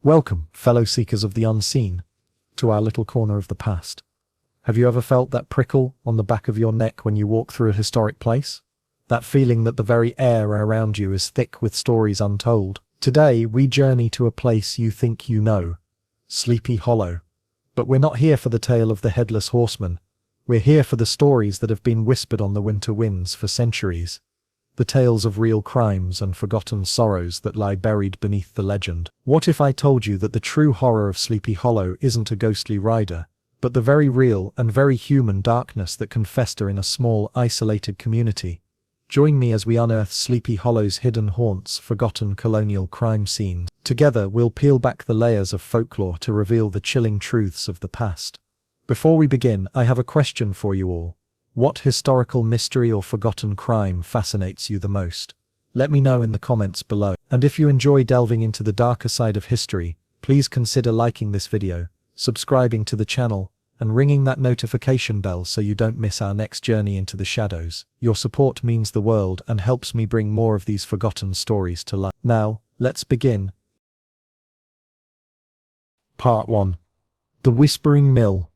Welcome, fellow seekers of the unseen, to our little corner of the past. Have you ever felt that prickle on the back of your neck when you walk through a historic place? That feeling that the very air around you is thick with stories untold? Today, we journey to a place you think you know, Sleepy Hollow. But we're not here for the tale of the Headless Horseman. We're here for the stories that have been whispered on the winter winds for centuries. The tales of real crimes and forgotten sorrows that lie buried beneath the legend. What if I told you that the true horror of Sleepy Hollow isn't a ghostly rider, but the very real and very human darkness that can fester in a small, isolated community? Join me as we unearth Sleepy Hollow's hidden haunts, forgotten colonial crime scenes. Together, we'll peel back the layers of folklore to reveal the chilling truths of the past. Before we begin, I have a question for you all. What historical mystery or forgotten crime fascinates you the most? Let me know in the comments below. And if you enjoy delving into the darker side of history, please consider liking this video, subscribing to the channel, and ringing that notification bell so you don't miss our next journey into the shadows. Your support means the world and helps me bring more of these forgotten stories to life. Now, let's begin. Part 1. The Whispering Mill.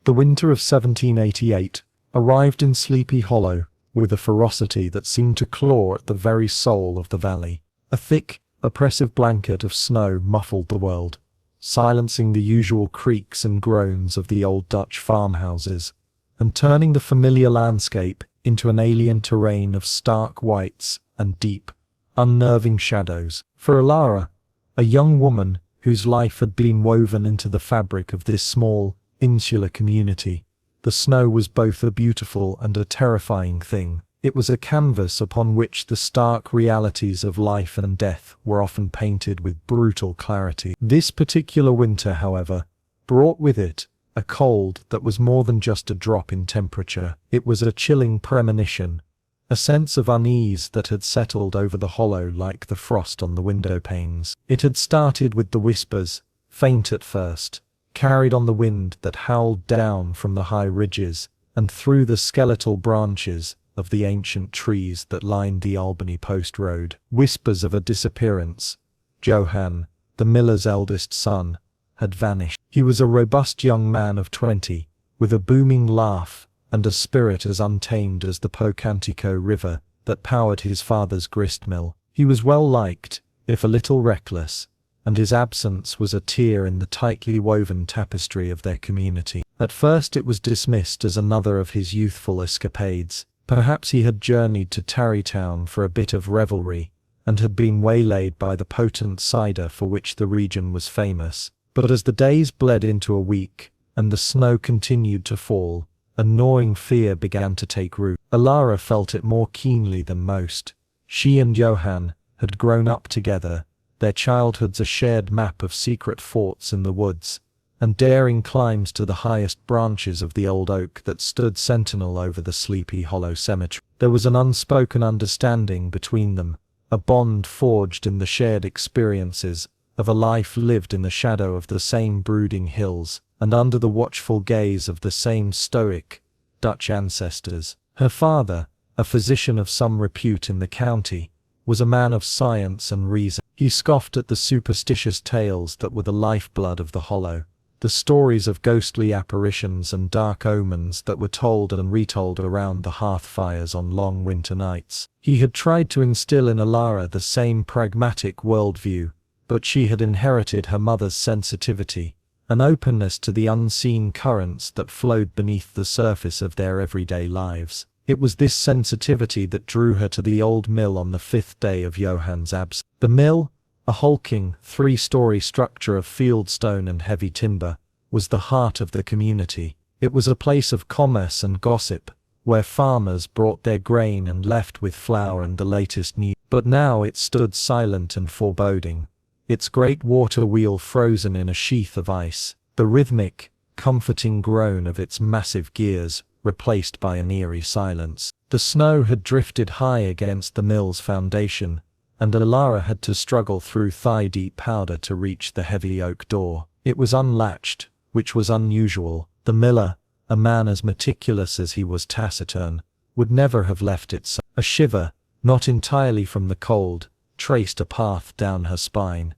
The winter of 1788 arrived in Sleepy Hollow with a ferocity that seemed to claw at the very soul of the valley. A thick, oppressive blanket of snow muffled the world, silencing the usual creaks and groans of the old Dutch farmhouses, and turning the familiar landscape into an alien terrain of stark whites and deep, unnerving shadows. For Alara, a young woman whose life had been woven into the fabric of this small, insular community, the snow was both a beautiful and a terrifying thing. It was a canvas upon which the stark realities of life and death were often painted with brutal clarity. This particular winter, however, brought with it a cold that was more than just a drop in temperature. It was a chilling premonition, a sense of unease that had settled over the hollow like the frost on the window panes. It had started with the whispers, faint at first, carried on the wind that howled down from the high ridges and through the skeletal branches of the ancient trees that lined the Albany Post Road. Whispers of a disappearance. Johann, the miller's eldest son, had vanished. He was a robust young man of 20, with a booming laugh and a spirit as untamed as the Pocantico River that powered his father's grist mill. He was well liked, if a little reckless, and his absence was a tear in the tightly woven tapestry of their community. At first it was dismissed as another of his youthful escapades. Perhaps he had journeyed to Tarrytown for a bit of revelry, and had been waylaid by the potent cider for which the region was famous. But as the days bled into a week, and the snow continued to fall, a gnawing fear began to take root. Alara felt it more keenly than most. She and Johann had grown up together, their childhoods a shared map of secret forts in the woods, and daring climbs to the highest branches of the old oak that stood sentinel over the Sleepy Hollow cemetery. There was an unspoken understanding between them, a bond forged in the shared experiences of a life lived in the shadow of the same brooding hills, and under the watchful gaze of the same stoic, Dutch ancestors. Her father, a physician of some repute in the county, was a man of science and reason. He scoffed at the superstitious tales that were the lifeblood of the hollow, the stories of ghostly apparitions and dark omens that were told and retold around the hearth fires on long winter nights. He had tried to instill in Alara the same pragmatic worldview, but she had inherited her mother's sensitivity, an openness to the unseen currents that flowed beneath the surface of their everyday lives. It was this sensitivity that drew her to the old mill on the 5th day of Johann's absence. The mill, a hulking, 3-story structure of fieldstone and heavy timber, was the heart of the community. It was a place of commerce and gossip, where farmers brought their grain and left with flour and the latest news. But now it stood silent and foreboding, its great water wheel frozen in a sheath of ice, the rhythmic, comforting groan of its massive gears replaced by an eerie silence. The snow had drifted high against the mill's foundation, and Alara had to struggle through thigh-deep powder to reach the heavy oak door. It was unlatched, which was unusual. The miller, a man as meticulous as he was taciturn, would never have left it so. A shiver, not entirely from the cold, traced a path down her spine.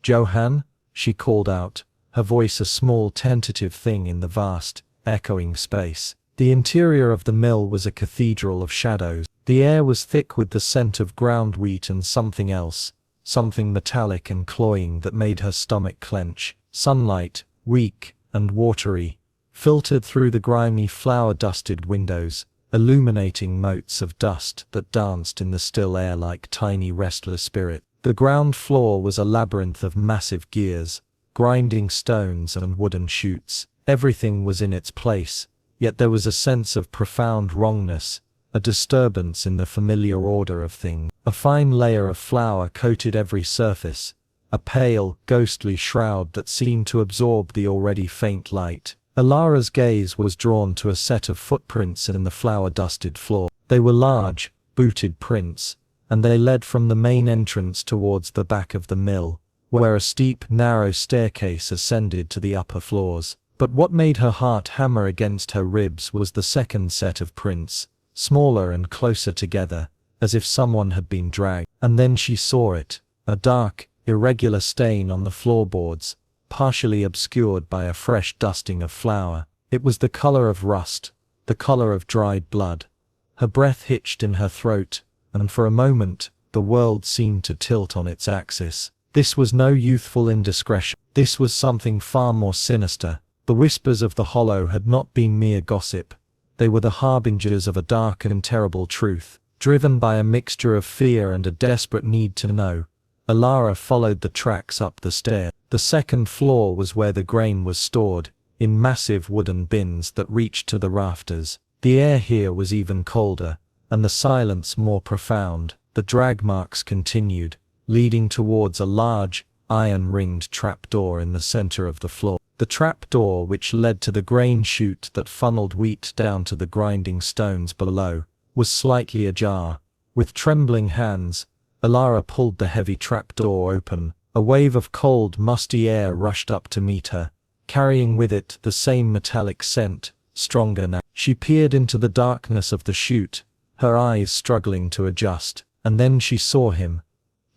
"Johann?" she called out, her voice a small tentative thing in the vast, echoing space. The interior of the mill was a cathedral of shadows. The air was thick with the scent of ground wheat and something else, something metallic and cloying that made her stomach clench. Sunlight, weak and watery, filtered through the grimy flour-dusted windows, illuminating motes of dust that danced in the still air like tiny restless spirits. The ground floor was a labyrinth of massive gears, grinding stones and wooden chutes. Everything was in its place, yet there was a sense of profound wrongness, a disturbance in the familiar order of things. A fine layer of flour coated every surface, a pale, ghostly shroud that seemed to absorb the already faint light. Alara's gaze was drawn to a set of footprints in the flour-dusted floor. They were large, booted prints, and they led from the main entrance towards the back of the mill, where a steep, narrow staircase ascended to the upper floors. But what made her heart hammer against her ribs was the second set of prints, smaller and closer together, as if someone had been dragged. And then she saw it, a dark, irregular stain on the floorboards, partially obscured by a fresh dusting of flour. It was the color of rust, the color of dried blood. Her breath hitched in her throat, and for a moment, the world seemed to tilt on its axis. This was no youthful indiscretion. This was something far more sinister. The whispers of the hollow had not been mere gossip. They were the harbingers of a dark and terrible truth. Driven by a mixture of fear and a desperate need to know, Alara followed the tracks up the stair. The second floor was where the grain was stored, in massive wooden bins that reached to the rafters. The air here was even colder, and the silence more profound. The drag marks continued, leading towards a large, iron-ringed trapdoor in the center of the floor. The trapdoor, which led to the grain chute that funneled wheat down to the grinding stones below, was slightly ajar. With trembling hands, Alara pulled the heavy trapdoor open. A wave of cold, musty air rushed up to meet her, carrying with it the same metallic scent, stronger now. She peered into the darkness of the chute, her eyes struggling to adjust, and then she saw him.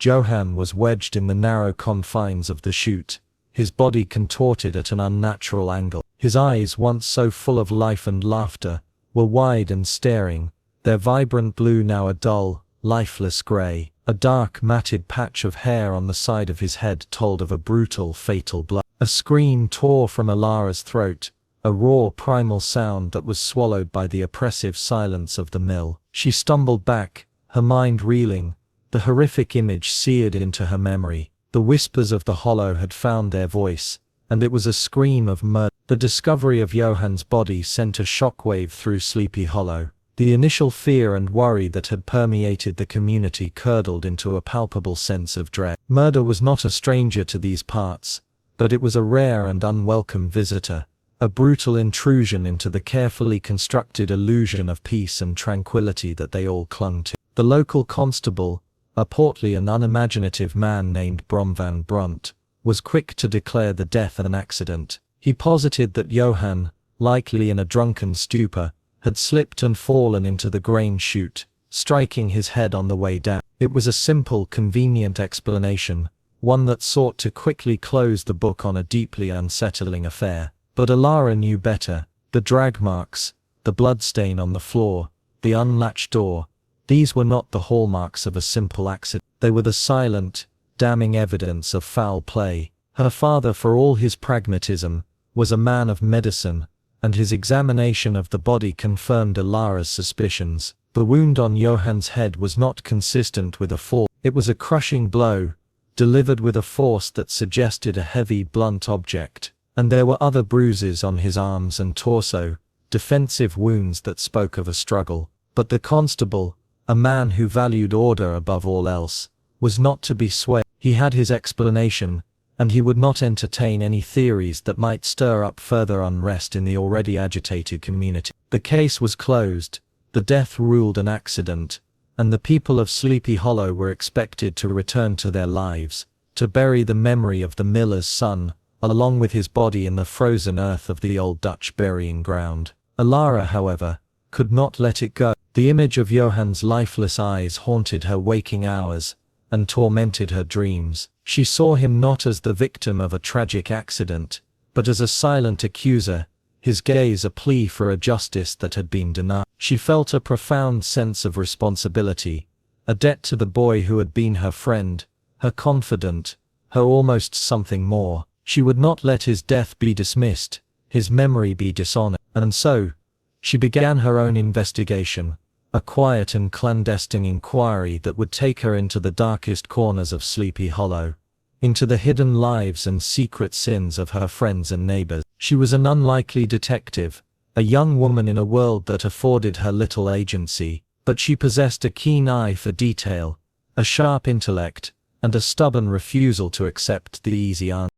Johann was wedged in the narrow confines of the chute, his body contorted at an unnatural angle. His eyes, once so full of life and laughter, were wide and staring, their vibrant blue now a dull, lifeless gray. A dark, matted patch of hair on the side of his head told of a brutal, fatal blow. A scream tore from Alara's throat, a raw, primal sound that was swallowed by the oppressive silence of the mill. She stumbled back, her mind reeling, the horrific image seared into her memory. The whispers of the hollow had found their voice, and it was a scream of murder. The discovery of Johann's body sent a shockwave through Sleepy Hollow. The initial fear and worry that had permeated the community curdled into a palpable sense of dread. Murder was not a stranger to these parts, but it was a rare and unwelcome visitor, a brutal intrusion into the carefully constructed illusion of peace and tranquility that they all clung to. The local constable, a portly and unimaginative man named Brom van Brunt, was quick to declare the death an accident. He posited that Johann, likely in a drunken stupor, had slipped and fallen into the grain chute, striking his head on the way down. It was a simple, convenient explanation, one that sought to quickly close the book on a deeply unsettling affair. But Alara knew better. The drag marks, the bloodstain on the floor, the unlatched door, these were not the hallmarks of a simple accident. They were the silent, damning evidence of foul play. Her father, for all his pragmatism, was a man of medicine, and his examination of the body confirmed Alara's suspicions. The wound on Johann's head was not consistent with a fall. It was a crushing blow, delivered with a force that suggested a heavy, blunt object. And there were other bruises on his arms and torso, defensive wounds that spoke of a struggle. But the constable, a man who valued order above all else, was not to be swayed. He had his explanation, and he would not entertain any theories that might stir up further unrest in the already agitated community. The case was closed, the death ruled an accident, and the people of Sleepy Hollow were expected to return to their lives, to bury the memory of the miller's son, along with his body in the frozen earth of the old Dutch burying ground. Alara, however, could not let it go. The image of Johann's lifeless eyes haunted her waking hours, and tormented her dreams. She saw him not as the victim of a tragic accident, but as a silent accuser, his gaze a plea for a justice that had been denied. She felt a profound sense of responsibility, a debt to the boy who had been her friend, her confidant, her almost something more. She would not let his death be dismissed, his memory be dishonored. And so, she began her own investigation, a quiet and clandestine inquiry that would take her into the darkest corners of Sleepy Hollow, into the hidden lives and secret sins of her friends and neighbors. She was an unlikely detective, a young woman in a world that afforded her little agency, but she possessed a keen eye for detail, a sharp intellect, and a stubborn refusal to accept the easy answer.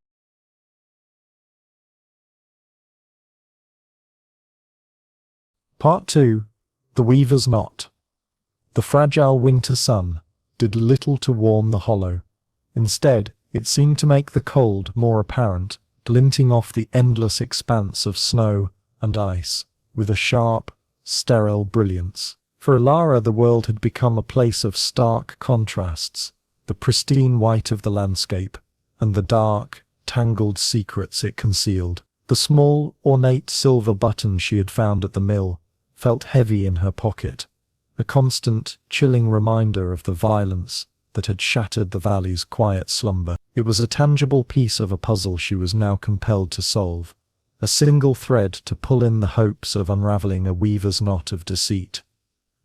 Part 2. The Weaver's Knot. The fragile winter sun did little to warm the hollow. Instead, it seemed to make the cold more apparent, glinting off the endless expanse of snow and ice, with a sharp, sterile brilliance. For Alara, the world had become a place of stark contrasts, the pristine white of the landscape, and the dark, tangled secrets it concealed. The small, ornate silver button she had found at the mill felt heavy in her pocket, a constant, chilling reminder of the violence that had shattered the valley's quiet slumber. It was a tangible piece of a puzzle she was now compelled to solve, a single thread to pull in the hopes of unraveling a weaver's knot of deceit.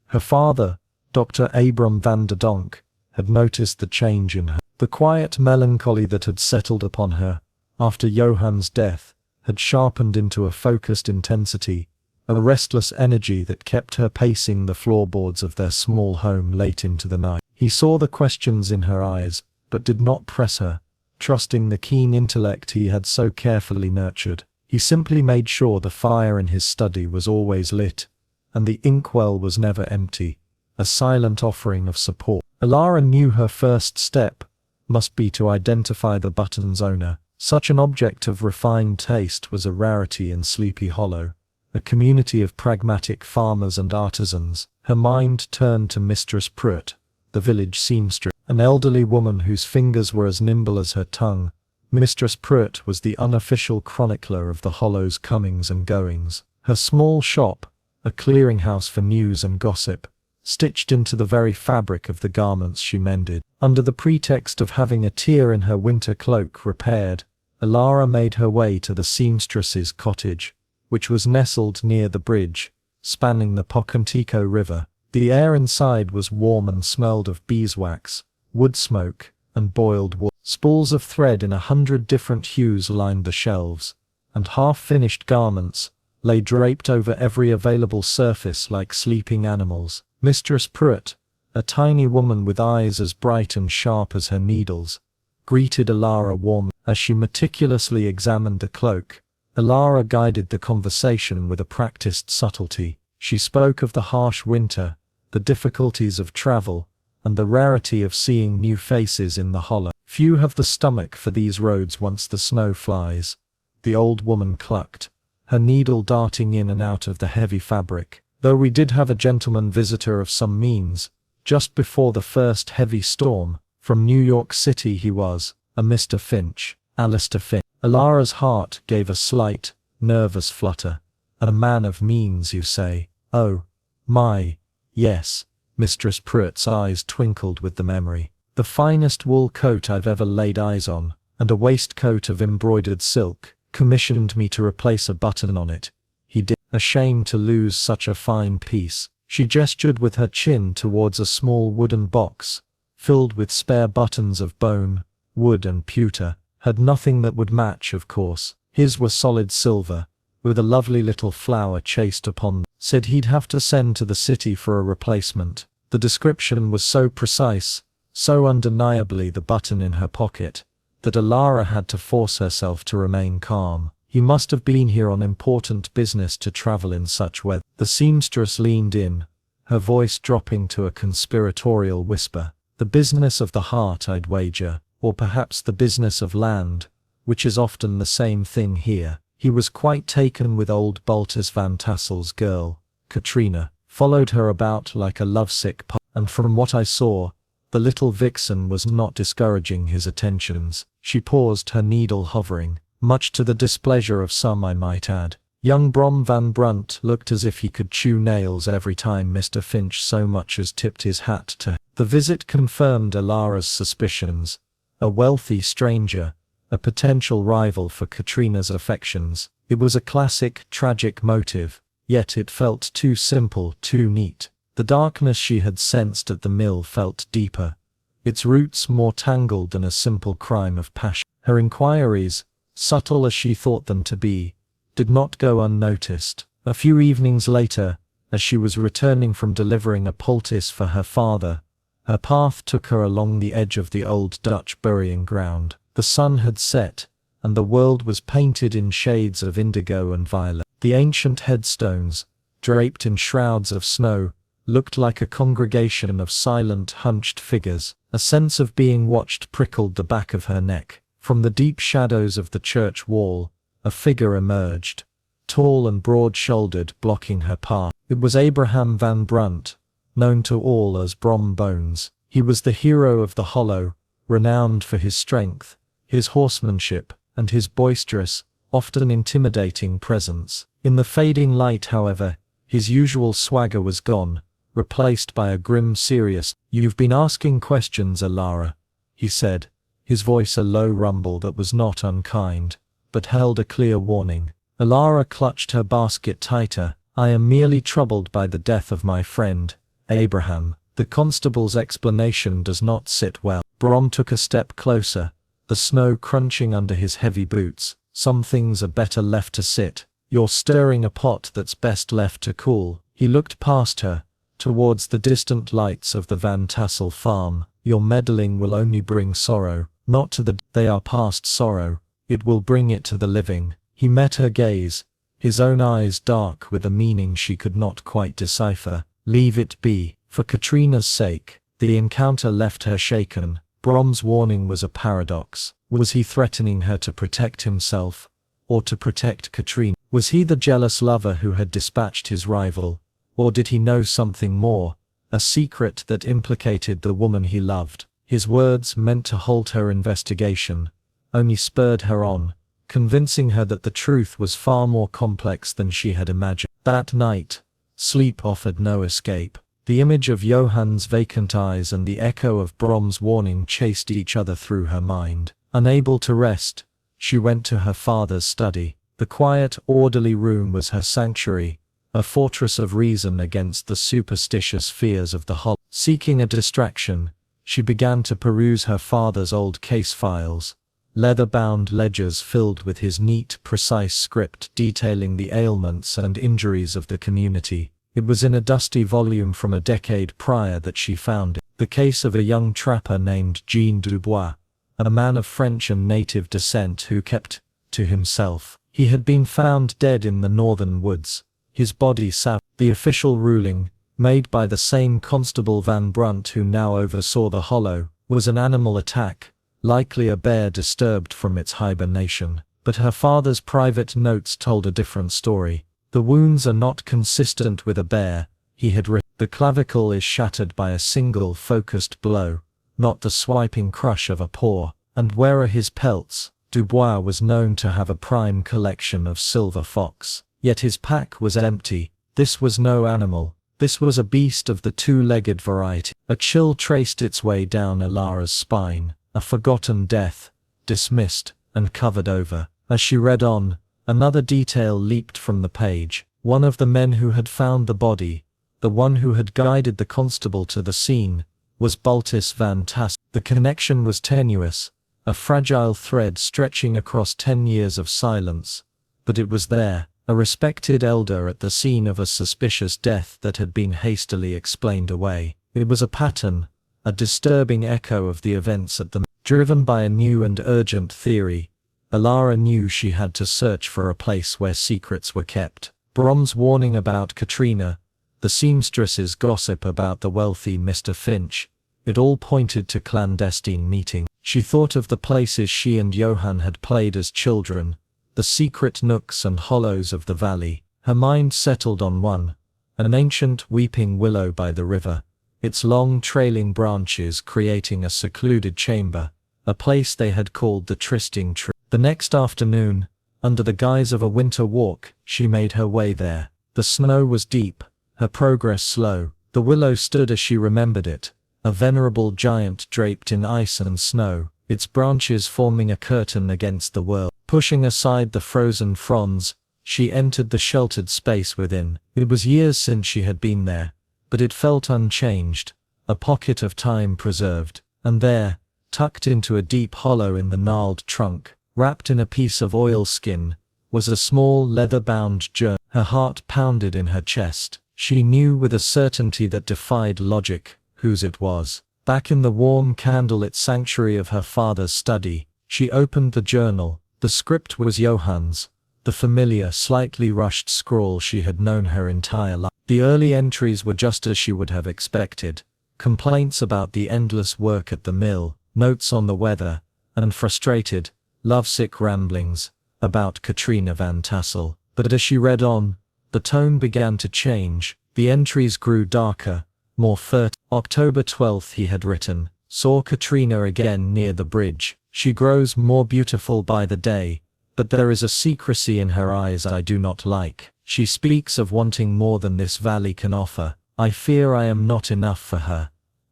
Her father, Dr. Abram van der Donk, had noticed the change in her. The quiet melancholy that had settled upon her after Johann's death had sharpened into a focused intensity, a restless energy that kept her pacing the floorboards of their small home late into the night. He saw the questions in her eyes, but did not press her, trusting the keen intellect he had so carefully nurtured. He simply made sure the fire in his study was always lit, and the inkwell was never empty, a silent offering of support. Alara knew her first step must be to identify the button's owner. Such an object of refined taste was a rarity in Sleepy Hollow, a community of pragmatic farmers and artisans. Her mind turned to Mistress Pruitt, the village seamstress, an elderly woman whose fingers were as nimble as her tongue. Mistress Pruitt was the unofficial chronicler of the Hollow's comings and goings. Her small shop, a clearinghouse for news and gossip, stitched into the very fabric of the garments she mended. Under the pretext of having a tear in her winter cloak repaired, Alara made her way to the seamstress's cottage, which was nestled near the bridge, spanning the Pocantico River. The air inside was warm and smelled of beeswax, wood smoke, and boiled wood. Spools of thread in 100 different hues lined the shelves, and half-finished garments lay draped over every available surface like sleeping animals. Mistress Pruitt, a tiny woman with eyes as bright and sharp as her needles, greeted Alara warmly. As she meticulously examined the cloak, Alara guided the conversation with a practiced subtlety. She spoke of the harsh winter, the difficulties of travel, and the rarity of seeing new faces in the hollow. Few have the stomach for these roads once the snow flies, the old woman clucked, her needle darting in and out of the heavy fabric. Though we did have a gentleman visitor of some means, just before the first heavy storm, from New York City he was, a Mr. Finch, Alistair Finch. Alara's heart gave a slight, nervous flutter. A man of means, you say? Oh, my, yes. Mistress Pruitt's eyes twinkled with the memory. The finest wool coat I've ever laid eyes on, and a waistcoat of embroidered silk, commissioned me to replace a button on it. He did. Ashamed to lose such a fine piece, she gestured with her chin towards a small wooden box, filled with spare buttons of bone, wood and pewter. Had nothing that would match, of course. His were solid silver, with a lovely little flower chased upon them. Said he'd have to send to the city for a replacement. The description was so precise, so undeniably the button in her pocket, that Alara had to force herself to remain calm. He must have been here on important business to travel in such weather. The seamstress leaned in, her voice dropping to a conspiratorial whisper. The business of the heart, I'd wager, or perhaps the business of land, which is often the same thing here. He was quite taken with old Baltus Van Tassel's girl, Katrina, followed her about like a lovesick pup, and from what I saw, The little vixen was not discouraging his attentions. She paused, her needle hovering, much to the displeasure of some, I might add. Young Brom Van Brunt looked as if he could chew nails every time Mr. Finch so much as tipped his hat to her. The visit confirmed Alara's suspicions. A wealthy stranger, a potential rival for Katrina's affections. It was a classic, tragic motive, yet it felt too simple, too neat. The darkness she had sensed at the mill felt deeper, its roots more tangled than a simple crime of passion. Her inquiries, subtle as she thought them to be, did not go unnoticed. A few evenings later, as she was returning from delivering a poultice for her father, her path took her along the edge of the old Dutch burying ground. The sun had set, and the world was painted in shades of indigo and violet. The ancient headstones, draped in shrouds of snow, looked like a congregation of silent, hunched figures. A sense of being watched prickled the back of her neck. From the deep shadows of the church wall, a figure emerged, tall and broad-shouldered, blocking her path. It was Abraham Van Brunt, known to all as Brom Bones. He was the hero of the Hollow, renowned for his strength, his horsemanship, and his boisterous, often intimidating presence. In the fading light, however, his usual swagger was gone, replaced by a grim serious. "You've been asking questions, Alara," he said, his voice a low rumble that was not unkind, but held a clear warning. Alara clutched her basket tighter. "I am merely troubled by the death of my friend, Abraham." The constable's explanation does not sit well. Brom took a step closer, the snow crunching under his heavy boots. "Some things are better left to sit. You're stirring a pot that's best left to cool." He looked past her, towards the distant lights of the Van Tassel farm. "Your meddling will only bring sorrow, not to the they are past sorrow. It will bring it to the living." He met her gaze, his own eyes dark with a meaning she could not quite decipher. "Leave it be." For Katrina's sake. The encounter left her shaken. Brom's warning was a paradox. Was he threatening her to protect himself, or to protect Katrina? Was he the jealous lover who had dispatched his rival, or did he know something more, a secret that implicated the woman he loved? His words, meant to halt her investigation, only spurred her on, convincing her that the truth was far more complex than she had imagined. That night, sleep offered no escape. The image of Johann's vacant eyes and the echo of Brom's warning chased each other through her mind. Unable to rest, she went to her father's study. The quiet, orderly room was her sanctuary, a fortress of reason against the superstitious fears of the Hollow. Seeking a distraction, she began to peruse her father's old case files, leather-bound ledgers filled with his neat, precise script detailing the ailments and injuries of the community. It was in a dusty volume from a decade prior that she found it. The case of a young trapper named Jean Dubois, a man of French and native descent who kept to himself. He had been found dead in the northern woods, his body savaged. The official ruling, made by the same Constable Van Brunt who now oversaw the Hollow, was an animal attack, likely a bear disturbed from its hibernation. But her father's private notes told a different story. "The wounds are not consistent with a bear," he had written. "The clavicle is shattered by a single focused blow, not the swiping crush of a paw. And where are his pelts?" Dubois was known to have a prime collection of silver fox, yet his pack was empty. This was no animal. This was a beast of the two-legged variety. A chill traced its way down Alara's spine. A forgotten death, dismissed and covered over. As she read on, another detail leaped from the page. One of the men who had found the body, the one who had guided the constable to the scene, was Baltus Van Tassel. The connection was tenuous, a fragile thread stretching across 10 years of silence, but it was there, a respected elder at the scene of a suspicious death that had been hastily explained away. It was a pattern, a disturbing echo of the events at the driven by a new and urgent theory. Alara knew she had to search for a place where secrets were kept. Brom's warning about Katrina, the seamstress's gossip about the wealthy Mr. Finch, it all pointed to clandestine meeting. She thought of the places she and Johann had played as children, the secret nooks and hollows of the valley. Her mind settled on one, an ancient weeping willow by the river, its long trailing branches creating a secluded chamber, a place they had called the trysting tree. The next afternoon, under the guise of a winter walk, she made her way there. The snow was deep, her progress slow. The willow stood as she remembered it, a venerable giant draped in ice and snow, its branches forming a curtain against the world. Pushing aside the frozen fronds, she entered the sheltered space within. It was years since she had been there, but it felt unchanged, a pocket of time preserved. And there, tucked into a deep hollow in the gnarled trunk, wrapped in a piece of oilskin, was a small leather-bound journal. Her heart pounded in her chest. She knew with a certainty that defied logic whose it was. Back in the warm candlelit sanctuary of her father's study, she opened the journal. The script was Johann's, the familiar, slightly rushed scrawl she had known her entire life. The early entries were just as she would have expected. Complaints about the endless work at the mill, notes on the weather, and frustrated, lovesick ramblings about Katrina Van Tassel. But as she read on, the tone began to change. The entries grew darker, more furtive. October 12th he had written, saw Katrina again near the bridge. She grows more beautiful by the day, but there is a secrecy in her eyes I do not like. She speaks of wanting more than this valley can offer. I fear I am not enough for her.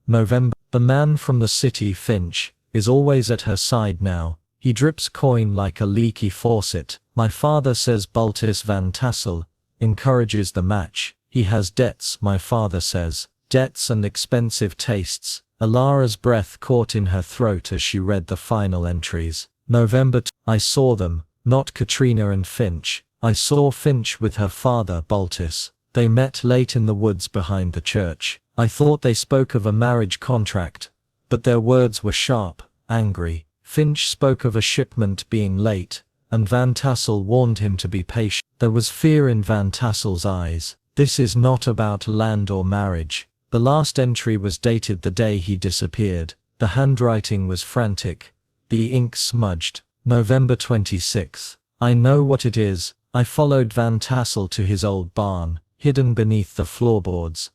November. The man from the city, Finch, is always at her side now. He drips coin like a leaky faucet. My father says Baltus Van Tassel encourages the match. He has debts, my father says. Debts and expensive tastes. Alara's breath caught in her throat as she read the final entries. November. I saw them, not Katrina and Finch. I saw Finch with her father, Baltus. They met late in the woods behind the church. I thought they spoke of a marriage contract, but their words were sharp, angry. Finch spoke of a shipment being late, and Van Tassel warned him to be patient. There was fear in Van Tassel's eyes. This is not about land or marriage. The last entry was dated the day he disappeared. The handwriting was frantic, the ink smudged. November 26th. I know what it is. I followed Van Tassel to his old barn, hidden beneath the floorboards.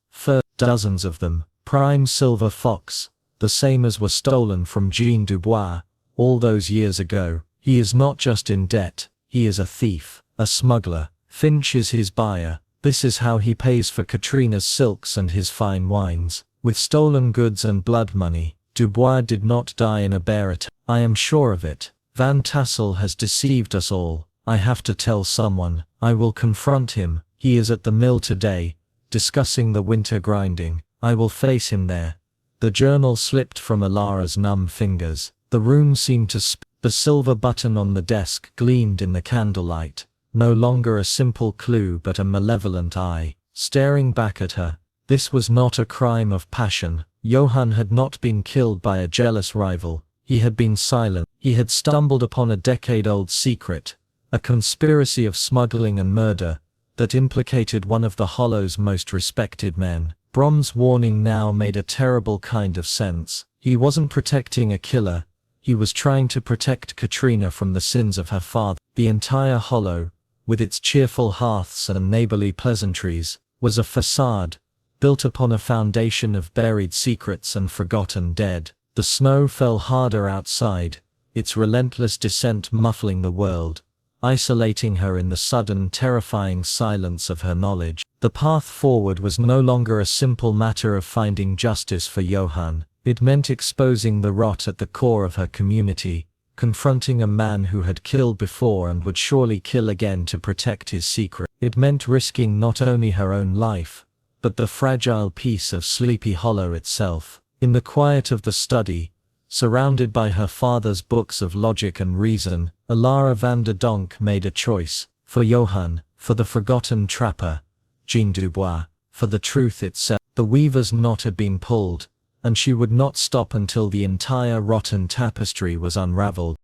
Dozens of them, prime silver fox, the same as were stolen from Jean Dubois all those years ago. He is not just in debt, he is a thief, a smuggler. Finch is his buyer. This is how he pays for Katrina's silks and his fine wines. With stolen goods and blood money. Dubois did not die in a bear attack. I am sure of it. Van Tassel has deceived us all. I have to tell someone. I will confront him. He is at the mill today, discussing the winter grinding. I will face him there. The journal slipped from Alara's numb fingers. The room seemed to spin. The silver button on the desk gleamed in the candlelight. No longer a simple clue but a malevolent eye, staring back at her. This was not a crime of passion. Johann had not been killed by a jealous rival. He had been silent. He had stumbled upon a decade-old secret, a conspiracy of smuggling and murder, that implicated one of the Hollow's most respected men. Brom's warning now made a terrible kind of sense. He wasn't protecting a killer. He was trying to protect Katrina from the sins of her father. The entire Hollow, with its cheerful hearths and neighborly pleasantries, was a facade, built upon a foundation of buried secrets and forgotten dead. The snow fell harder outside, its relentless descent muffling the world, isolating her in the sudden terrifying silence of her knowledge. The path forward was no longer a simple matter of finding justice for Johann. It meant exposing the rot at the core of her community, confronting a man who had killed before and would surely kill again to protect his secret. It meant risking not only her own life, but the fragile peace of Sleepy Hollow itself. In the quiet of the study, surrounded by her father's books of logic and reason, Alara van der Donk made a choice. For Johann, for the forgotten trapper, Jean Dubois, for the truth itself. The weaver's knot had been pulled, and she would not stop until the entire rotten tapestry was unraveled.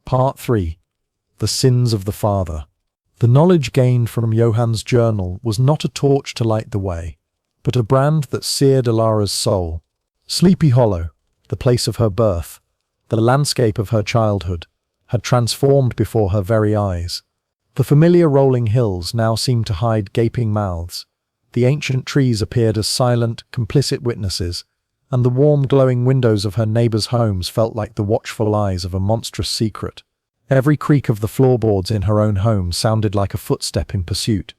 Part 3. The Sins of the Father. The knowledge gained from Johann's journal was not a torch to light the way, but a brand that seared Alara's soul. Sleepy Hollow, the place of her birth, the landscape of her childhood, had transformed before her very eyes. The familiar rolling hills now seemed to hide gaping mouths. The ancient trees appeared as silent, complicit witnesses, and the warm, glowing windows of her neighbors' homes felt like the watchful eyes of a monstrous secret. Every creak of the floorboards in her own home sounded like a footstep in pursuit.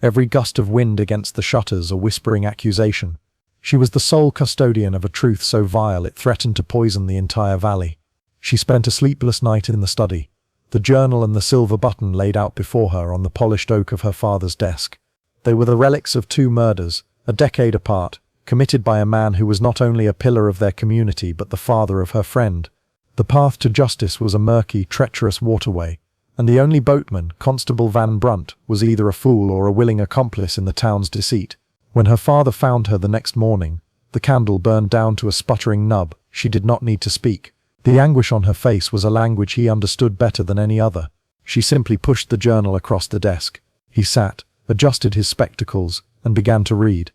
Every gust of wind against the shutters a whispering accusation. She was the sole custodian of a truth so vile it threatened to poison the entire valley. She spent a sleepless night in the study, the journal and the silver button laid out before her on the polished oak of her father's desk. They were the relics of two murders, a decade apart, committed by a man who was not only a pillar of their community but the father of her friend. The path to justice was a murky, treacherous waterway, and the only boatman, Constable Van Brunt, was either a fool or a willing accomplice in the town's deceit. When her father found her the next morning, the candle burned down to a sputtering nub. She did not need to speak. The anguish on her face was a language he understood better than any other. She simply pushed the journal across the desk. He sat, adjusted his spectacles, and began to read.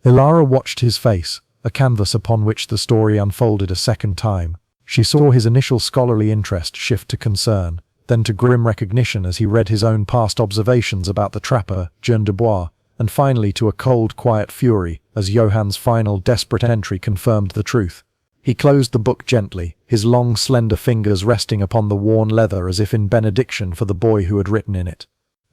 Ilara watched his face, a canvas upon which the story unfolded a second time. She saw his initial scholarly interest shift to concern, then to grim recognition as he read his own past observations about the trapper, Jean Dubois, and finally to a cold, quiet fury as Johann's final desperate entry confirmed the truth. He closed the book gently, his long, slender fingers resting upon the worn leather as if in benediction for the boy who had written in it.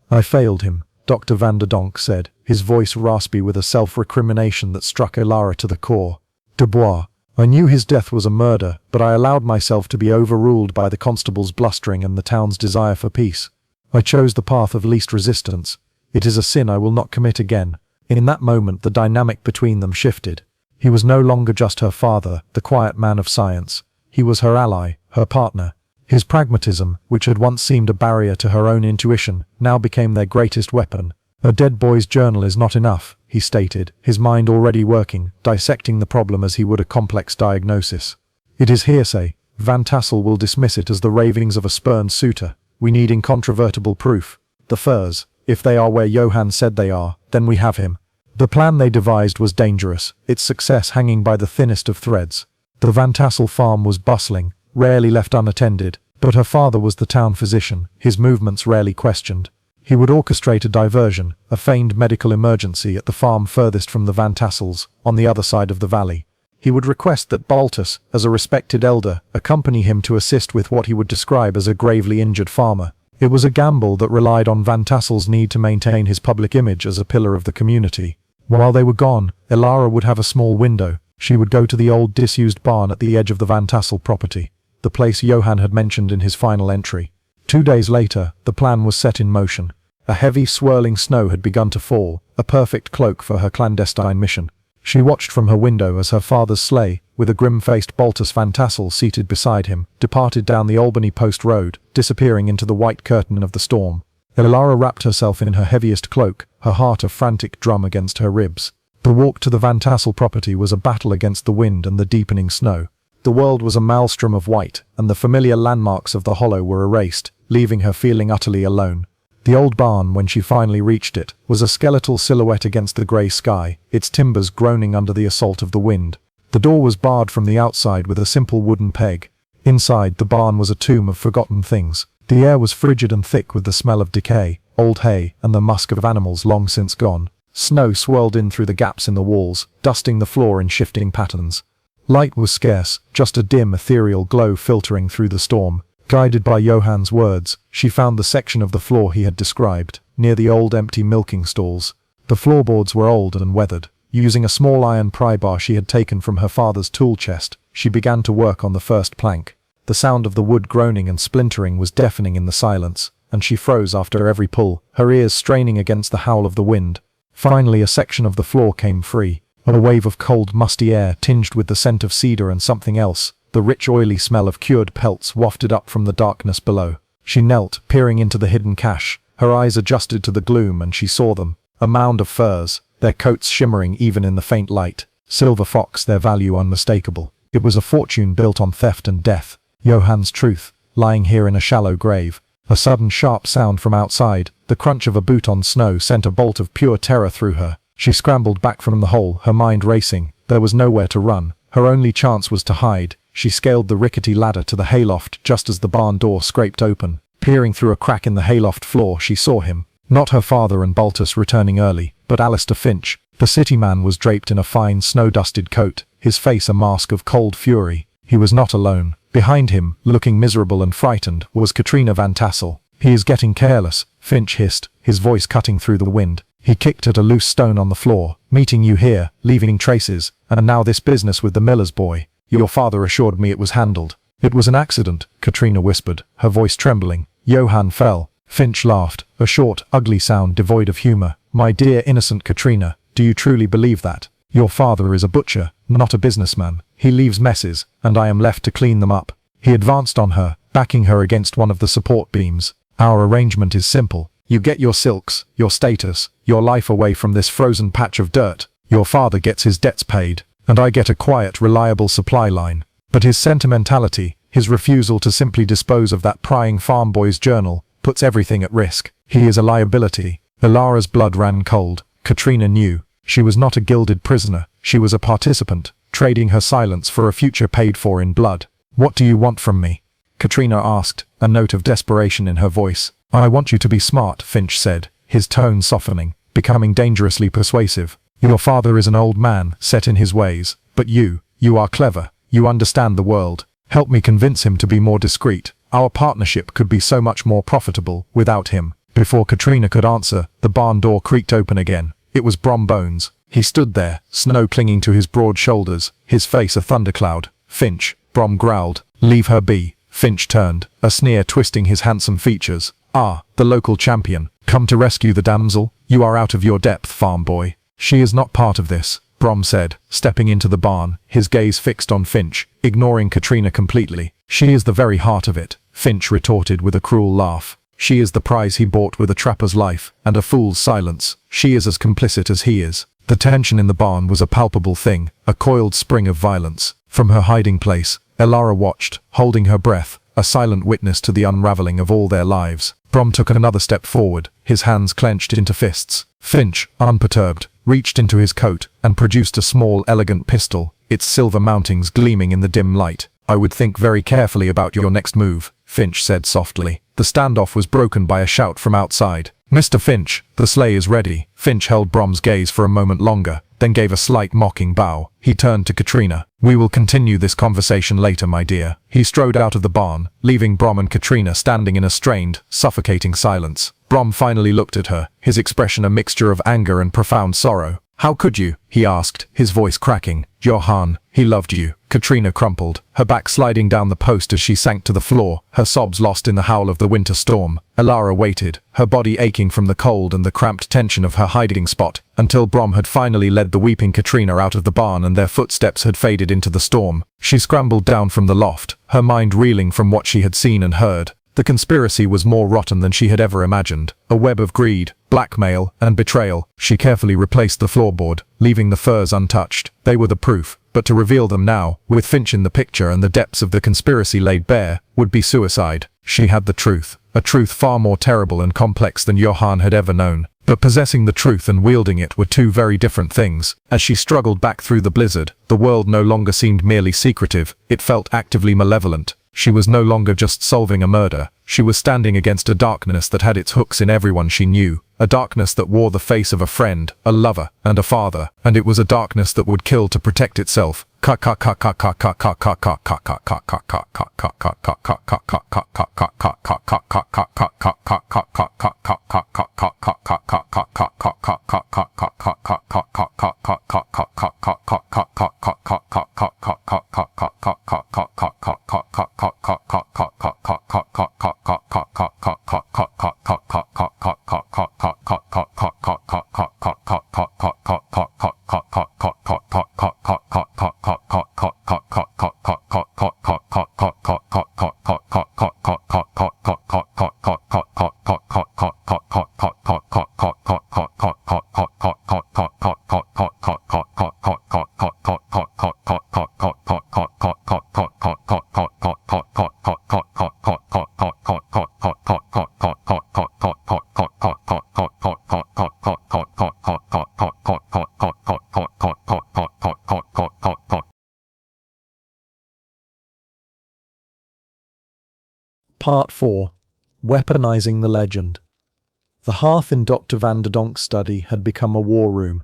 "I failed him," Dr. Van der Donk said, his voice raspy with a self-recrimination that struck Ilara to the core. "Dubois. I knew his death was a murder, but I allowed myself to be overruled by the constable's blustering and the town's desire for peace. I chose the path of least resistance. It is a sin I will not commit again." In that moment the dynamic between them shifted. He was no longer just her father, the quiet man of science. He was her ally, her partner. His pragmatism, which had once seemed a barrier to her own intuition, now became their greatest weapon. "A dead boy's journal is not enough," he stated, his mind already working, dissecting the problem as he would a complex diagnosis. "It is hearsay. Van Tassel will dismiss it as the ravings of a spurned suitor. We need incontrovertible proof. The furs, if they are where Johann said they are, then we have him." The plan they devised was dangerous, its success hanging by the thinnest of threads. The Van Tassel farm was bustling, rarely left unattended, but her father was the town physician, his movements rarely questioned. He would orchestrate a diversion, a feigned medical emergency at the farm furthest from the Van Tassels, on the other side of the valley. He would request that Baltus, as a respected elder, accompany him to assist with what he would describe as a gravely injured farmer. It was a gamble that relied on Van Tassel's need to maintain his public image as a pillar of the community. While they were gone, Ilara would have a small window. She would go to the old disused barn at the edge of the Van Tassel property, the place Johann had mentioned in his final entry. 2 days later, the plan was set in motion. A heavy, swirling snow had begun to fall, a perfect cloak for her clandestine mission. She watched from her window as her father's sleigh, with a grim-faced Baltus Van Tassel seated beside him, departed down the Albany Post Road, disappearing into the white curtain of the storm. Ilara wrapped herself in her heaviest cloak, her heart a frantic drum against her ribs. The walk to the Van Tassel property was a battle against the wind and the deepening snow. The world was a maelstrom of white, and the familiar landmarks of the hollow were erased, leaving her feeling utterly alone. The old barn, when she finally reached it, was a skeletal silhouette against the grey sky, its timbers groaning under the assault of the wind. The door was barred from the outside with a simple wooden peg. Inside, the barn was a tomb of forgotten things. The air was frigid and thick with the smell of decay, old hay, and the musk of animals long since gone. Snow swirled in through the gaps in the walls, dusting the floor in shifting patterns. Light was scarce, just a dim, ethereal glow filtering through the storm. Guided by Johann's words, she found the section of the floor he had described, near the old empty milking stalls. The floorboards were old and weathered. Using a small iron pry bar she had taken from her father's tool chest, she began to work on the first plank. The sound of the wood groaning and splintering was deafening in the silence, and she froze after every pull, her ears straining against the howl of the wind. Finally a section of the floor came free. A wave of cold, musty air tinged with the scent of cedar and something else. The rich, oily smell of cured pelts wafted up from the darkness below. She knelt, peering into the hidden cache. Her eyes adjusted to the gloom and she saw them. A mound of furs, their coats shimmering even in the faint light. Silver fox, their value unmistakable. It was a fortune built on theft and death. Johann's truth, lying here in a shallow grave. A sudden sharp sound from outside, the crunch of a boot on snow sent a bolt of pure terror through her. She scrambled back from the hole, her mind racing. There was nowhere to run. Her only chance was to hide. She scaled the rickety ladder to the hayloft just as the barn door scraped open. Peering through a crack in the hayloft floor, she saw him. Not her father and Baltus returning early, but Alistair Finch. The city man was draped in a fine, snow-dusted coat, his face a mask of cold fury. He was not alone. Behind him, looking miserable and frightened, was Katrina Van Tassel. "He is getting careless," Finch hissed, his voice cutting through the wind. "He kicked at a loose stone on the floor, meeting you here, leaving traces, and now this business with the miller's boy. Your father assured me it was handled." "It was an accident," Katrina whispered, her voice trembling. "Johann fell." Finch laughed, a short, ugly sound devoid of humor. "My dear innocent Katrina, do you truly believe that? Your father is a butcher, not a businessman. He leaves messes, and I am left to clean them up." He advanced on her, backing her against one of the support beams. "Our arrangement is simple. You get your silks, your status, your life away from this frozen patch of dirt. Your father gets his debts paid, and I get a quiet, reliable supply line. But his sentimentality, his refusal to simply dispose of that prying farm boy's journal, puts everything at risk. He is a liability." Ilara's blood ran cold. Katrina knew. She was not a gilded prisoner. She was a participant, trading her silence for a future paid for in blood. "What do you want from me?" Katrina asked, a note of desperation in her voice. "I want you to be smart," Finch said, his tone softening, becoming dangerously persuasive. "Your father is an old man, set in his ways, but you are clever. You understand the world. Help me convince him to be more discreet. Our partnership could be so much more profitable without him." Before Katrina could answer, the barn door creaked open again. It was Brom Bones. He stood there, snow clinging to his broad shoulders, his face a thundercloud. "Finch," Brom growled. "Leave her be." Finch turned, a sneer twisting his handsome features. "Ah, the local champion. Come to rescue the damsel? You are out of your depth, farm boy." "She is not part of this," Brom said, stepping into the barn, his gaze fixed on Finch, ignoring Katrina completely. "She is the very heart of it," Finch retorted with a cruel laugh. "She is the prize he bought with a trapper's life, and a fool's silence. She is as complicit as he is." The tension in the barn was a palpable thing, a coiled spring of violence. From her hiding place, Ilara watched, holding her breath, a silent witness to the unraveling of all their lives. Brom took another step forward, his hands clenched into fists. Finch, unperturbed, reached into his coat and produced a small, elegant pistol, its silver mountings gleaming in the dim light. "I would think very carefully about your next move," Finch said softly. The standoff was broken by a shout from outside. "Mr. Finch, the sleigh is ready." Finch held Brom's gaze for a moment longer, then gave a slight mocking bow. He turned to Katrina. "We will continue this conversation later, my dear." He strode out of the barn, leaving Brom and Katrina standing in a strained, suffocating silence. Brom finally looked at her, his expression a mixture of anger and profound sorrow. "How could you?" he asked, his voice cracking. "Johann, he loved you." Katrina crumpled, her back sliding down the post as she sank to the floor, her sobs lost in the howl of the winter storm. Ilara waited, her body aching from the cold and the cramped tension of her hiding spot, until Brom had finally led the weeping Katrina out of the barn and their footsteps had faded into the storm. She scrambled down from the loft, her mind reeling from what she had seen and heard. The conspiracy was more rotten than she had ever imagined. A web of greed, blackmail, and betrayal. She carefully replaced the floorboard, leaving the furs untouched. They were the proof, but to reveal them now, with Finch in the picture and the depths of the conspiracy laid bare, would be suicide. She had the truth, a truth far more terrible and complex than Johann had ever known. But possessing the truth and wielding it were two very different things. As she struggled back through the blizzard, the world no longer seemed merely secretive, it felt actively malevolent. She was no longer just solving a murder. She was standing against a darkness that had its hooks in everyone she knew. A darkness that wore the face of a friend, a lover, and a father. And it was a darkness that would kill to protect itself. Part 4. Weaponizing the Legend. The hearth in Dr. Van der Donk's study had become a war room,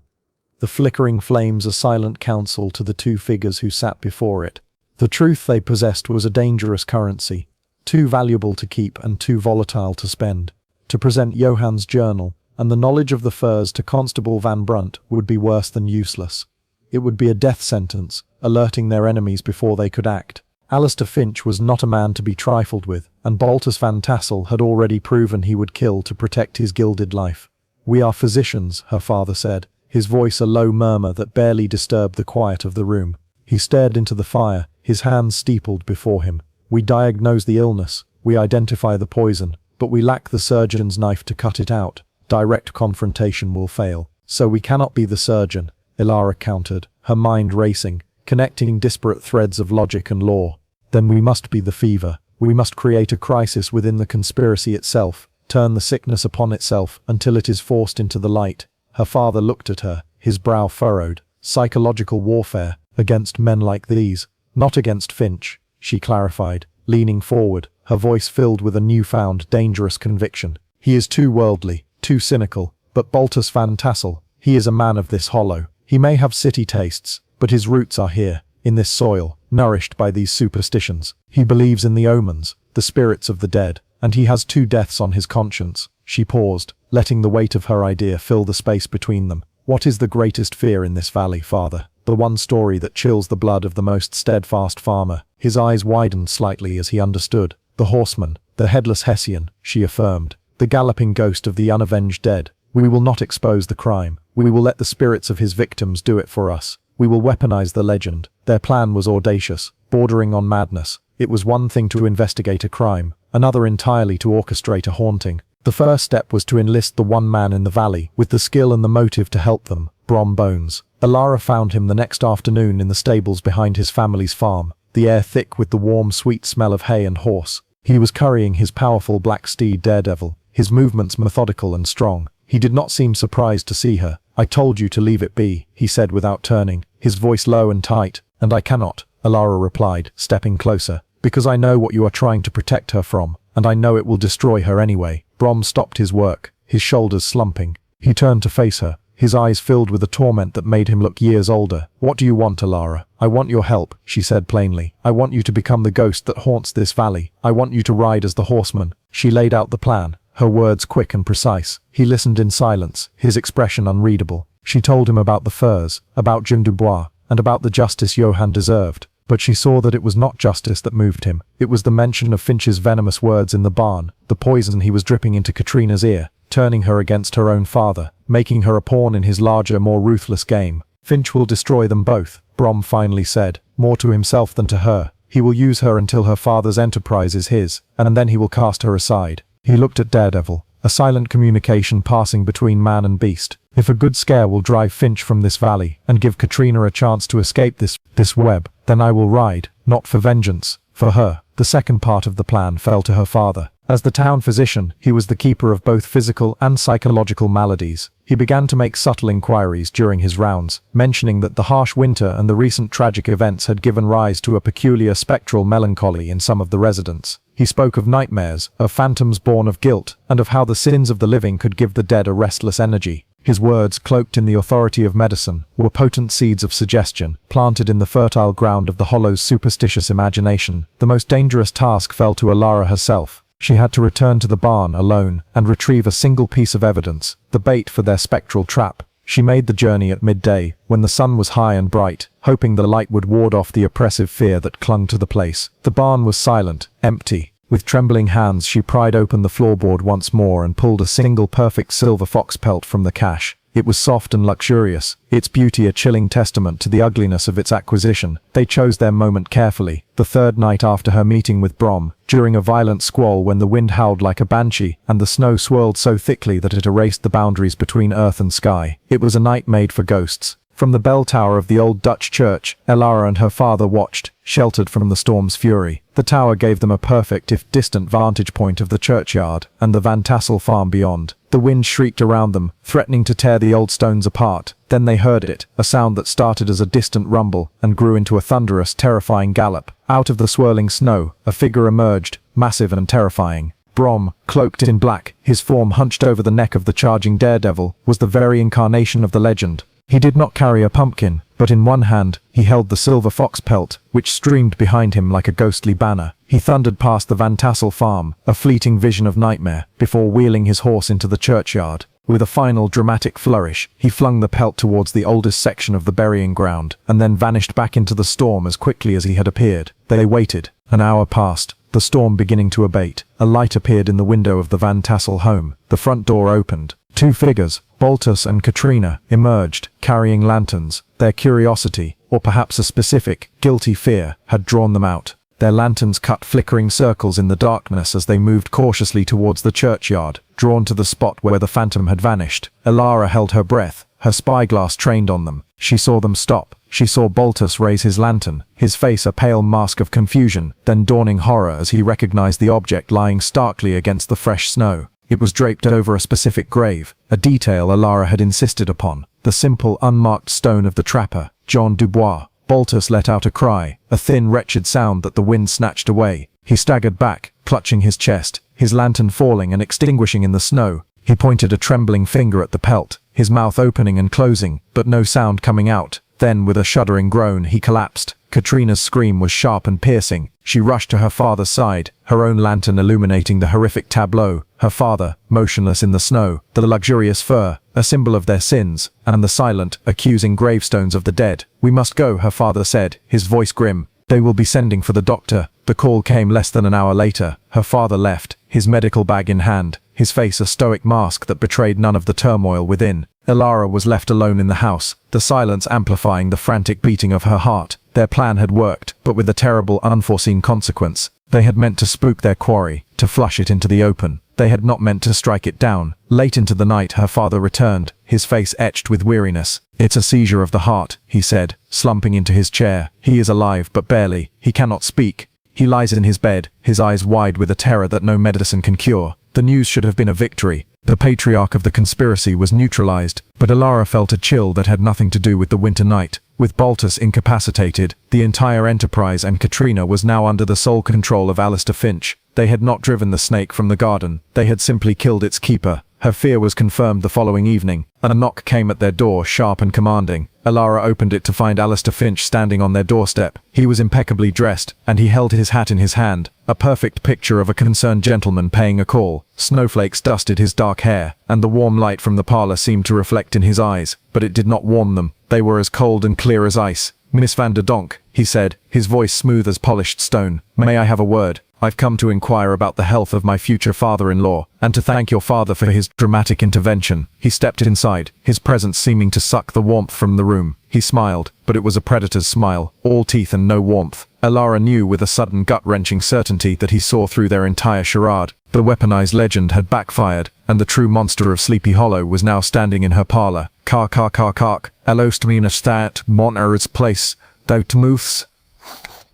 the flickering flames a silent counsel to the two figures who sat before it. The truth they possessed was a dangerous currency, too valuable to keep and too volatile to spend. To present Johann's journal and the knowledge of the furs to Constable Van Brunt would be worse than useless. It would be a death sentence, alerting their enemies before they could act. Alistair Finch was not a man to be trifled with, and Baltus Van Tassel had already proven he would kill to protect his gilded life. "We are physicians," her father said, his voice a low murmur that barely disturbed the quiet of the room. He stared into the fire, his hands steepled before him. "We diagnose the illness, we identify the poison, but we lack the surgeon's knife to cut it out. Direct confrontation will fail. So we cannot be the surgeon," Elara countered, her mind racing, connecting disparate threads of logic and law. "Then we must be the fever. We must create a crisis within the conspiracy itself, turn the sickness upon itself until it is forced into the light." Her father looked at her, his brow furrowed. "Psychological warfare, against men like these, not against Finch," she clarified, leaning forward, her voice filled with a newfound, dangerous conviction. "He is too worldly, too cynical, but Baltus Van Tassel, he is a man of this hollow. He may have city tastes, but his roots are here, in this soil, nourished by these superstitions. He believes in the omens, the spirits of the dead, and he has 2 deaths on his conscience." She paused, letting the weight of her idea fill the space between them. "What is the greatest fear in this valley, father? The one story that chills the blood of the most steadfast farmer." His eyes widened slightly as he understood. "The horseman, the headless Hessian," she affirmed. "The galloping ghost of the unavenged dead. We will not expose the crime. We will let the spirits of his victims do it for us. We will weaponize the legend." Their plan was audacious, bordering on madness. It was one thing to investigate a crime, another entirely to orchestrate a haunting. The first step was to enlist the one man in the valley, with the skill and the motive to help them, Brom Bones. Elara found him the next afternoon in the stables behind his family's farm, the air thick with the warm, sweet smell of hay and horse. He was currying his powerful black steed Daredevil, his movements methodical and strong. He did not seem surprised to see her. "I told you to leave it be," he said without turning, his voice low and tight. "And I cannot," Elara replied, stepping closer, "because I know what you are trying to protect her from, and I know it will destroy her anyway." Brom stopped his work, his shoulders slumping. He turned to face her, his eyes filled with a torment that made him look years older. "What do you want, Elara?" "I want your help," she said plainly. "I want you to become the ghost that haunts this valley. I want you to ride as the horseman." She laid out the plan, her words quick and precise. He listened in silence, his expression unreadable. She told him about the furs, about Jim Dubois, and about the justice Johann deserved. But she saw that it was not justice that moved him. It was the mention of Finch's venomous words in the barn, the poison he was dripping into Katrina's ear, turning her against her own father, making her a pawn in his larger, more ruthless game. "Finch will destroy them both," Brom finally said, more to himself than to her. "He will use her until her father's enterprise is his, and then he will cast her aside." He looked at Daredevil, a silent communication passing between man and beast. "If a good scare will drive Finch from this valley, and give Katrina a chance to escape this web, then I will ride, not for vengeance, for her." The second part of the plan fell to her father. As the town physician, he was the keeper of both physical and psychological maladies. He began to make subtle inquiries during his rounds, mentioning that the harsh winter and the recent tragic events had given rise to a peculiar spectral melancholy in some of the residents. He spoke of nightmares, of phantoms born of guilt, and of how the sins of the living could give the dead a restless energy. His words, cloaked in the authority of medicine, were potent seeds of suggestion, planted in the fertile ground of the Hollow's superstitious imagination. The most dangerous task fell to Elara herself. She had to return to the barn alone and retrieve a single piece of evidence, the bait for their spectral trap. She made the journey at midday, when the sun was high and bright, hoping the light would ward off the oppressive fear that clung to the place. The barn was silent, empty. With trembling hands she pried open the floorboard once more and pulled a single perfect silver fox pelt from the cache. It was soft and luxurious, its beauty a chilling testament to the ugliness of its acquisition. They chose their moment carefully, the third night after her meeting with Brom, during a violent squall when the wind howled like a banshee, and the snow swirled so thickly that it erased the boundaries between earth and sky. It was a night made for ghosts. From the bell tower of the old Dutch church, Elara and her father watched, sheltered from the storm's fury. The tower gave them a perfect if distant vantage point of the churchyard and the Van Tassel farm beyond. The wind shrieked around them, threatening to tear the old stones apart. Then they heard it, a sound that started as a distant rumble and grew into a thunderous, terrifying gallop. Out of the swirling snow, a figure emerged, massive and terrifying. Brom, cloaked in black, his form hunched over the neck of the charging daredevil, was the very incarnation of the legend. He did not carry a pumpkin, but in one hand, he held the silver fox pelt, which streamed behind him like a ghostly banner. He thundered past the Van Tassel farm, a fleeting vision of nightmare, before wheeling his horse into the churchyard. With a final dramatic flourish, he flung the pelt towards the oldest section of the burying ground, and then vanished back into the storm as quickly as he had appeared. They waited. An hour passed, the storm beginning to abate. A light appeared in the window of the Van Tassel home. The front door opened. Two figures, Baltus and Katrina, emerged, carrying lanterns. Their curiosity, or perhaps a specific, guilty fear, had drawn them out. Their lanterns cut flickering circles in the darkness as they moved cautiously towards the churchyard, drawn to the spot where the phantom had vanished. Elara held her breath, her spyglass trained on them. She saw them stop. She saw Baltus raise his lantern, his face a pale mask of confusion, then dawning horror as he recognized the object lying starkly against the fresh snow. It was draped over a specific grave, a detail Elara had insisted upon. The simple, unmarked stone of the trapper, John Dubois. Baltus let out a cry, a thin, wretched sound that the wind snatched away. He staggered back, clutching his chest, his lantern falling and extinguishing in the snow. He pointed a trembling finger at the pelt, his mouth opening and closing, but no sound coming out. Then, with a shuddering groan, he collapsed. Katrina's scream was sharp and piercing. She rushed to her father's side, her own lantern illuminating the horrific tableau. Her father, motionless in the snow, the luxurious fur, a symbol of their sins, and the silent, accusing gravestones of the dead. "We must go," her father said, his voice grim. "They will be sending for the doctor." The call came less than an hour later. Her father left, his medical bag in hand, his face a stoic mask that betrayed none of the turmoil within. Elara was left alone in the house, the silence amplifying the frantic beating of her heart. Their plan had worked, but with a terrible unforeseen consequence. They had meant to spook their quarry, to flush it into the open. They had not meant to strike it down. Late into the night her father returned, his face etched with weariness. "It's a seizure of the heart," he said, slumping into his chair. "He is alive, but barely. He cannot speak. He lies in his bed, his eyes wide with a terror that no medicine can cure." The news should have been a victory. The patriarch of the conspiracy was neutralized, but Elara felt a chill that had nothing to do with the winter night. With Baltus incapacitated, the entire enterprise and Katrina was now under the sole control of Alistair Finch. They had not driven the snake from the garden, they had simply killed its keeper. Her fear was confirmed the following evening. A knock came at their door, sharp and commanding. Elara opened it to find Alistair Finch standing on their doorstep. He was impeccably dressed, and he held his hat in his hand, a perfect picture of a concerned gentleman paying a call. Snowflakes dusted his dark hair, and the warm light from the parlor seemed to reflect in his eyes, but it did not warm them. They were as cold and clear as ice. "Miss van der Donk," he said, his voice smooth as polished stone. "May I have a word? I've come to inquire about the health of my future father-in-law, and to thank your father for his dramatic intervention." He stepped inside, his presence seeming to suck the warmth from the room. He smiled, but it was a predator's smile, all teeth and no warmth. Elara knew with a sudden gut-wrenching certainty that he saw through their entire charade. The weaponized legend had backfired, and the true monster of Sleepy Hollow was now standing in her parlor. "Kark, Elost mina stat, Monter's place, dout moofs.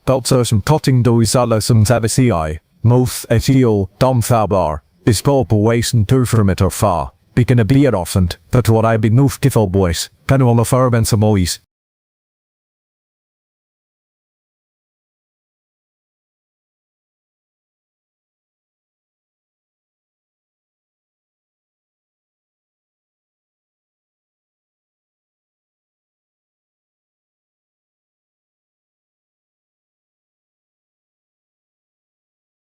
Beltsersum totting doisalosum tabisi, moth etiol, domthabar, is population turfremitter far. Begin a beer offend, but what I be noof tifel boys, penual of urban samois,